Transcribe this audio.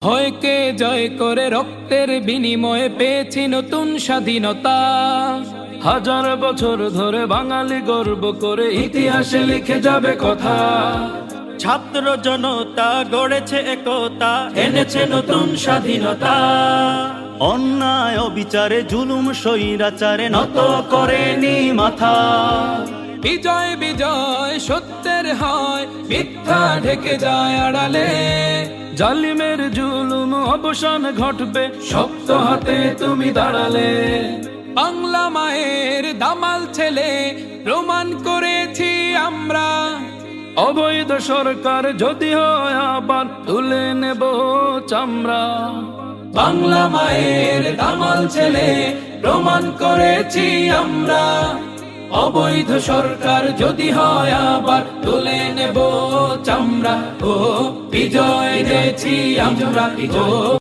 ভয়কে জয় করে রক্তের বিনিময়ে পেয়েছি নতুন স্বাধীনতা। হাজার বছর ধরে বাঙালি গর্ব করে ইতিহাসে লিখে যাবে কথা। ছাত্র জনতা গড়েছে একতা, এনেছে নতুন স্বাধীনতা। অন্যায় অবিচারে জুলুম স্বৈরাচারে নত করেনি মাথা। বিজয় বিজয় সত্যের হয়, মিথ্যা ঢেকে যায় আড়ালে। জালিমের জুলুম অবসান ঘটবে, শক্ত হাতে তুমি দাঁড়ালে। বাংলা মায়ের দামাল ছেলে প্রমাণ করেছি আমরা। অবৈধ সরকার যদি হয় আবার তুলে নেব চামড়া। বাংলা মায়ের দামাল ছেলে প্রমাণ করেছি আমরা। অবৈধ সরকার যদি হয় আবার তুলে নেব চামড়া। ও বিজয় গেছি আমরা, ও